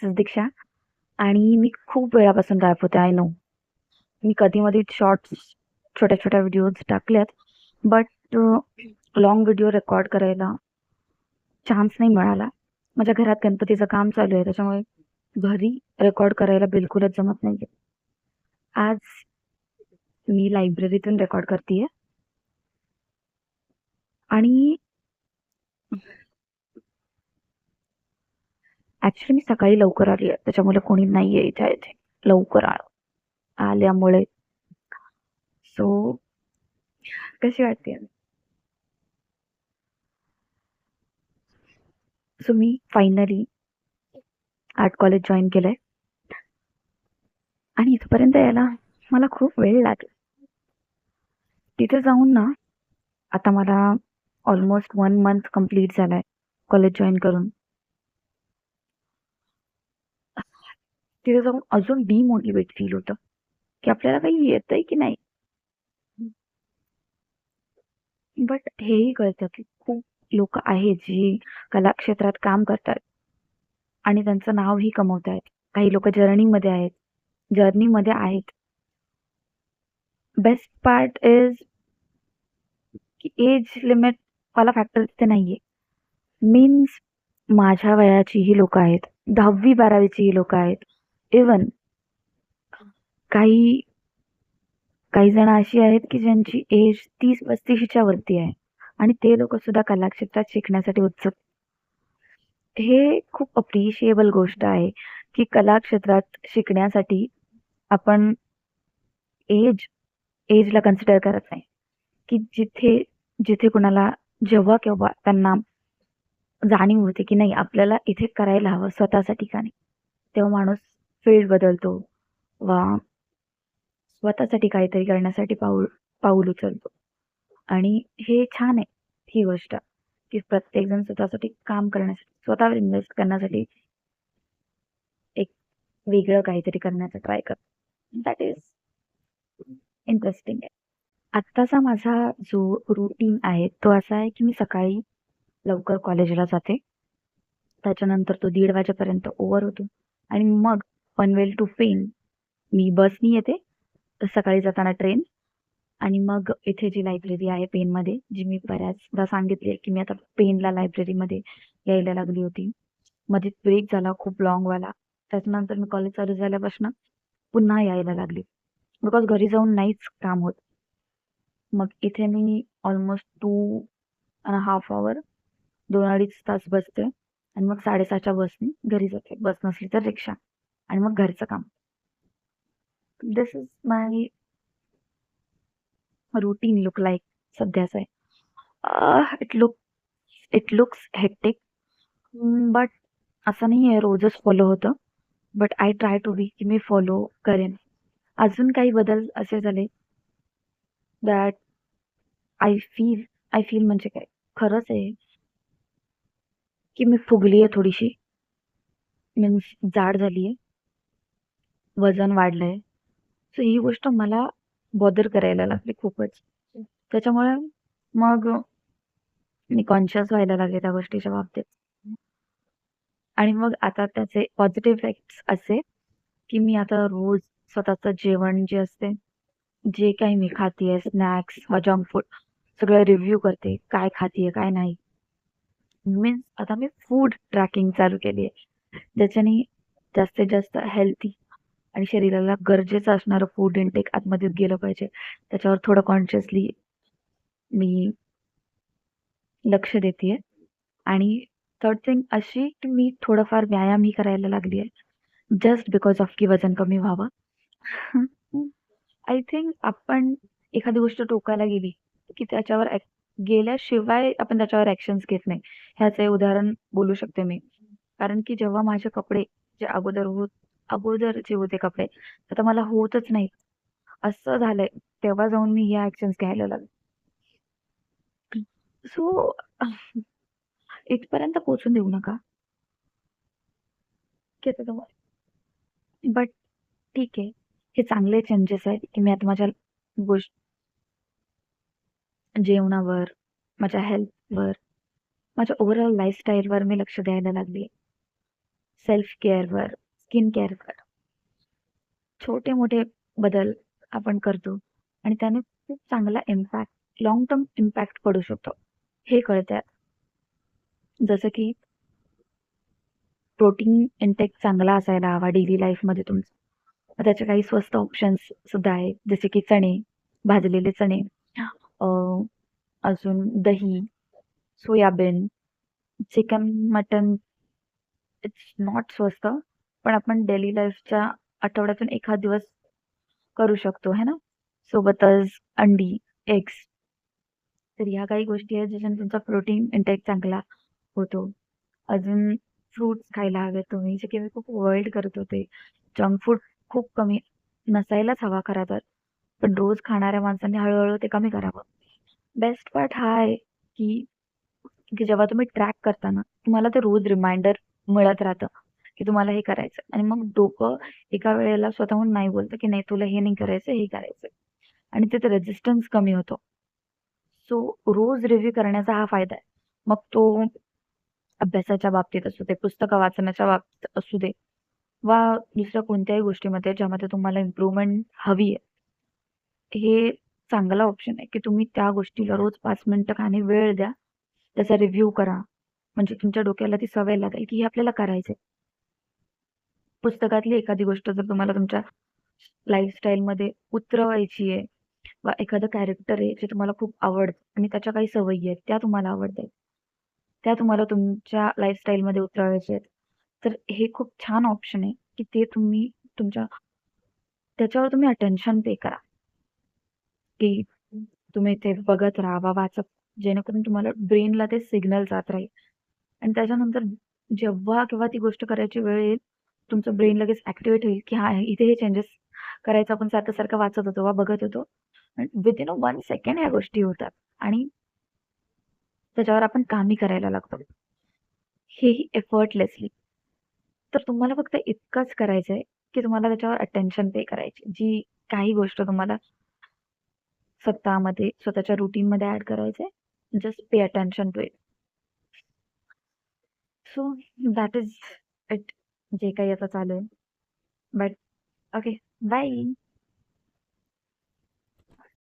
Is दीक्षा आणि मी खूप वेळापासून गायब होते. I know. मी कधी-मधी शॉर्ट्स, छोट्या-छोट्या व्हिडिओज टाकल्यात, बट लाँग व्हिडिओ रेकॉर्ड करायला चान्स नाही मिळाला. माझ्या घरात गणपतीचं काम चालू आहे, त्याच्यामुळे घरी रेकॉर्ड करायला बिलकुलच जमत नाहीये. आज मी लायब्ररीतून रेकॉर्ड करतीये आणि ॲक्चुअली मी सकाळी लवकर आली आहे, त्याच्यामुळे कोणी नाहीये इथे लवकर आल्यामुळे. सो कशी वाटते? सो मी फायनली आर्ट कॉलेज जॉइन केलंय आणि इथपर्यंत यायला मला खूप वेळ लागला. तिथे जाऊन ना, आता मला ऑलमोस्ट 1 मंथ कंप्लीट झालाय कॉलेज जॉइन करून. तिथे जाऊन अजून डिमोटिवेट फील होतं, की आपल्याला काही येतंय की नाही. बट हेही कळतं, की खूप लोकं आहेत जी कला क्षेत्रात काम करतात आणि त्यांचं नावही कमवतायत. काही लोकं जर्नीमध्ये आहेत. बेस्ट पार्ट इज की एज लिमिट वाला फॅक्टर तिथे नाहीये. मीन्स माझ्या वयाची ही लोकं आहेत. 10वी-12वी ची ही लोकं आहेत. इव्हन काही काही जण अशी आहेत की ज्यांची एज 30-35 च्या वरती आहे आणि ते लोकं सुद्धा कला क्षेत्रात शिकण्यासाठी उत्सुक. हे खूप अप्रिशिएबल गोष्ट आहे, की कला क्षेत्रात शिकण्यासाठी आपण एज एजला कन्सिडर करत नाही, की जिथे जिथे कुणाला जेव्हा केव्हा त्यांना जाणीव होते, की नाही आपल्याला इथे करायला हवं स्वतःसाठी का नाही, तेव्हा माणूस फील्ड बदलतो वा स्वतःसाठी काहीतरी करण्यासाठी पाऊल पाऊल उचलतो. आणि हे छान आहे ही गोष्ट, की प्रत्येकजण स्वतःसाठी काम करण्यासाठी, स्वतःवर इन्व्हेस्ट करण्यासाठी एक वेगळं काहीतरी करण्याचा ट्राय करतो. दॅट इज इंटरेस्टिंग आहे. आत्ताचा माझा जो रुटीन आहे तो असा आहे, की मी सकाळी लवकर कॉलेजला जाते. त्याच्यानंतर तो 1:30 वाजेपर्यंत ओव्हर होतो आणि मग पनवेल टू पेण मी बसनी येते. सकाळी जाताना ट्रेन आणि मग इथे जी लायब्ररी आहे पेणमध्ये, जी मी बऱ्याचदा सांगितली की मी आता पेणला लायब्ररीमध्ये यायला लागली होती. मध्ये ब्रेक झाला खूप लाँगवाला. त्याच्यानंतर मी कॉलेज चालू झाल्यापासून पुन्हा यायला लागली. बिकॉज घरी जाऊन नाहीच काम होत. मग इथे मी ऑलमोस्ट 2.5 आवर 2-2.5 तास बसते आणि मग 6:30च्या बसने घरी जाते. बस नसली तर रिक्षा आणि मग घरचं काम. This is my routine look like सध्याचं आहे. इट लुक्स हेक्टिक, बट असं नाही आहे रोजच फॉलो होतं. But I try to be की मी फॉलो करेन. अजून काही बदल असे झाले दॅट आय फील म्हणजे काय खरंच आहे की मी फुगली आहे थोडीशी. मीन्स जाड झाली आहे, वजन वाढलंय. सो ही गोष्ट मला बॉदर करायला लागली खूपच. त्याच्यामुळे मग मी कॉन्शियस व्हायला लागले त्या गोष्टीच्या बाबतीत. आणि मग आता त्याचे पॉझिटिव्ह इफेक्ट्स असे की मी आता रोज स्वतःचं जेवण जे असते, जे काही मी खातीये स्नॅक्स वा जंक फूड सगळं रिव्ह्यू करते. काय खातीये, काय नाही. मीन्स आता मी फूड ट्रॅकिंग चालू केली आहे. ज्याच्याने जास्तीत जास्त हेल्थी आणि शरीराला गरजेचं असणारं फूड इनटेक आतमध्ये गेलं पाहिजे. त्याच्यावर थोडं कॉन्शियसली मी लक्ष देतेय. आणि थर्ड थिंग अशी की मी थोडंफार व्यायामही करायला लागली आहे. जस्ट बिकॉज ऑफ की वजन कमी व्हावं. आय थिंक आपण एखादी गोष्ट टोकायला गेली की त्याच्यावर गेल्याशिवाय आपण त्याच्यावर ॲक्शन्स घेत नाही. ह्याचं उदाहरण बोलू शकते मी. कारण की जेव्हा माझे कपडे जे अगोदर जे होते कपडे, आता मला होतच नाहीत. असं झालंय, तेव्हा जाऊन मी ह्या ॲक्शन्स घ्यायला लागले. सो इथपर्यंत पोहोचून देऊ नका. की आता बट ठीक आहे. हे चांगले चेंजेस आहेत की मी आता माझ्या जेवणावर, माझ्या हेल्थवर, माझ्या ओव्हरऑल लाईफस्टाईलवर मी लक्ष द्यायला लागली. सेल्फ केअरवर, स्किन केअरवर छोटे मोठे बदल आपण करतो आणि त्याने खूप चांगला इम्पॅक्ट, लॉंग टर्म इम्पॅक्ट पडू शकतो हे कळतंय. जसं की प्रोटीन इंटेक चांगला असायला हवा डेली लाईफमध्ये तुमचा. त्याचे काही स्वस्त ऑप्शन्स सुद्धा आहेत, जसे की चणे, भाजलेले चणे, अं, अजून दही, soybean, chicken, mutton. It's not स्वस्त, पण आपण डेली लाईफच्या आठवड्यातून एखाद दिवस करू शकतो है ना. सोबतच अंडी, एग्स. तर ह्या काही गोष्टी आहेत ज्याच्याने तुमचा प्रोटीन इंटेक चांगला होतो. अजून फ्रुट्स खायला हवेत तुम्ही, जे की मी खूप अवॉइड करत होते. जंक फूड खूप कमी, नसायलाच हवा खरं तर, पण रोज खाणाऱ्या माणसांनी हळूहळू ते कमी करावं. बेस्ट पार्ट हा आहे की की जेव्हा तुम्ही ट्रॅक करता ना, तुम्हाला ते रोज रिमाइंडर मिळत राहतं की तुम्हाला हे करायचं, आणि मग डोकं एका वेळेला स्वतःहून नाही बोलतं की नाही तुला हे नाही करायचं, हे करायचं, आणि तिथे रेजिस्टन्स कमी होतो. सो रोज रिव्ह्यू करण्याचा हा फायदा आहे. मग तो अभ्यासाच्या बाबतीत असू दे, पुस्तकं वाचण्याच्या बाबतीत असू दे, वा दुसऱ्या कोणत्याही गोष्टीमध्ये ज्यामध्ये तुम्हाला इम्प्रूव्हमेंट हवी आहे. हे चांगला ऑप्शन आहे की तुम्ही त्या गोष्टीला रोज 5 मिनिटं का नाही वेळ द्या. त्याचा रिव्ह्यू करा. म्हणजे तुमच्या डोक्याला ती सवय लागेल की हे आपल्याला करायचंय. पुस्तकातली एखादी गोष्ट जर तुम्हाला तुमच्या लाईफस्टाईलमध्ये उतरवायची आहे, वा एखादं कॅरेक्टर आहे जे तुम्हाला खूप आवडतं आणि त्याच्या काही सवयी आहेत, त्या तुम्हाला आवडतायत, त्या तुम्हाला तुमच्या लाईफस्टाईलमध्ये उतरवायच्या आहेत, तर हे खूप छान ऑप्शन आहे की ते तुम्ही तुमच्या त्याच्यावर तुम्ही अटेन्शन पे करा, की तुम्ही ते बघत राहा वा वाचत, जेणेकरून तुम्हाला ब्रेनला ते सिग्नल जात राहील. आणि त्याच्यानंतर जेव्हा केव्हा ती गोष्ट करायची वेळ येईल, तुमचं ब्रेन लगेच ॲक्टिव्हेट होईल, की हां, इथे हे चेंजेस करायचं आपण सारखं-सारखं वाचत होतो वा बघत होतो. आणि विदिन अ 1 सेकंड ह्या गोष्टी होतात आणि त्याच्यावर आपण कामही करायला लागतो. हेही एफर्टलेसली. तर तुम्हाला फक्त इतकंच करायचंय, की तुम्हाला त्याच्यावर अटेन्शन पे करायची. जी काही गोष्ट तुम्हाला स्वतःमध्ये, स्वतःच्या रूटीनमध्ये ॲड करायचंय. Just pay attention to it. So that is it. जे काही आता चालू आहे. But okay. बाय.